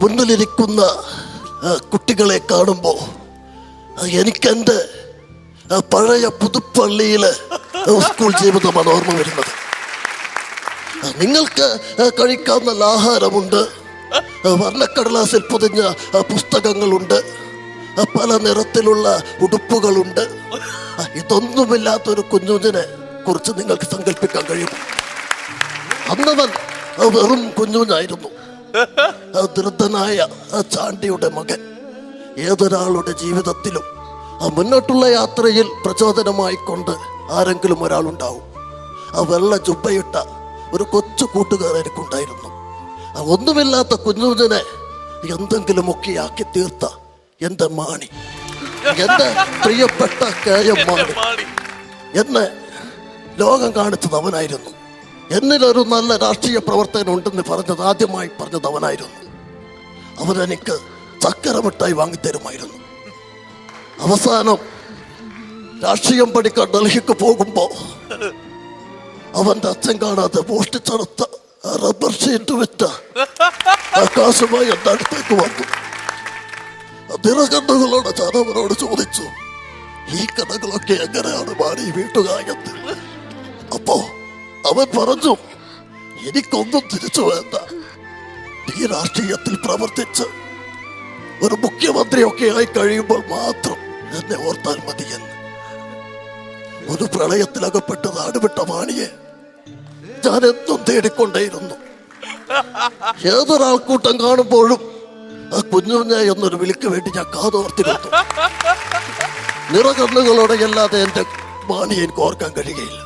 മുന്നിലിരിക്കുന്ന കുട്ടികളെ കാണുമ്പോൾ എനിക്കെൻ്റെ പഴയ പുതുപ്പള്ളിയിലെ സ്കൂൾ ജീവിതമാണ് ഓർമ്മ വരുന്നത്. നിങ്ങൾക്ക് കഴിക്കാൻ നല്ല ആഹാരമുണ്ട്, വർണ്ണക്കടലാസിൽ പൊതിഞ്ഞ പുസ്തകങ്ങളുണ്ട്, പല നിറത്തിലുള്ള ഉടുപ്പുകളുണ്ട്. ഇതൊന്നുമില്ലാത്തൊരു കുഞ്ഞുഞ്ഞിനെ കുറിച്ച് നിങ്ങൾക്ക് സങ്കല്പിക്കാൻ കഴിയും. അന്നവൻ വെറും കുഞ്ഞുഞ്ഞായിരുന്നു, ദൃഢനായ ചാണ്ടിയുടെ മകൻ. ഏതൊരാളുടെ ജീവിതത്തിലും മുന്നോട്ടുള്ള യാത്രയിൽ പ്രചോദനമായിക്കൊണ്ട് ആരെങ്കിലും ഒരാളുണ്ടാവും. വെള്ള ജുബ്ബയിട്ട ഒരു കൊച്ചു കൂട്ടുകാരൻ എനിക്കുണ്ടായിരുന്നു. ഒന്നുമില്ലാത്ത കുഞ്ഞുഞ്ഞിനെ എന്തെങ്കിലുമൊക്കെ ആക്കി തീർത്ത എൻ്റെ മാണി, എൻ്റെ പ്രിയപ്പെട്ട KM മാണി എന്നെ ലോകം കാണിച്ചത് അവനായിരുന്നു. എന്നിലൊരു നല്ല രാഷ്ട്രീയ പ്രവർത്തകൻ ഉണ്ടെന്ന് ആദ്യമായി പറഞ്ഞത് അവനായിരുന്നു. അവനെനിക്ക് ചക്കരമിട്ടായി വാങ്ങിത്തരുമായിരുന്നു. അവസാനം രാഷ്ട്രീയം പഠിക്കാൻ ഡൽഹിക്ക് പോകുമ്പോൾ അവൻ്റെ അച്ഛൻ കാണാതെ മോഷ്ടിച്ചെടുത്ത റബ്ബർ ഷീറ്റ് വിറ്റ ആകാശമായി എൻ്റെ അടുത്തേക്ക് വന്നു. നിറകണ്ണുകളോട് ഞാൻ അവനോട് ചോദിച്ചു, ഈ കഥകളൊക്കെ എങ്ങനെയാണ് മാറി വീട്ടുകായെന്ന്. അപ്പോ അവൻ പറഞ്ഞു, എനിക്കൊന്നും തിരിച്ചു വേണ്ട, ഈ രാഷ്ട്രീയത്തിൽ പ്രവർത്തിച്ച് ഒരു മുഖ്യമന്ത്രിയൊക്കെ ആയി കഴിയുമ്പോൾ മാത്രം എന്നെ ഓർത്താൽ മതിയെന്ന്. ഒരു പ്രളയത്തിലകപ്പെട്ട് നാടുവിട്ട മാണിയെ ഞാൻ എന്നും തേടിക്കൊണ്ടേയിരുന്നു. ഏതൊരാൾക്കൂട്ടം കാണുമ്പോഴും ആ കുഞ്ഞുഞ്ഞ എന്നൊരു വിളിക്ക് വേണ്ടി ഞാൻ കാതോർത്തിരുന്നു. നിറകണ്ണുകളോടെ അല്ലാതെ എൻ്റെ മാണിയെ എനിക്ക് ഓർക്കാൻ കഴിയുകയില്ല.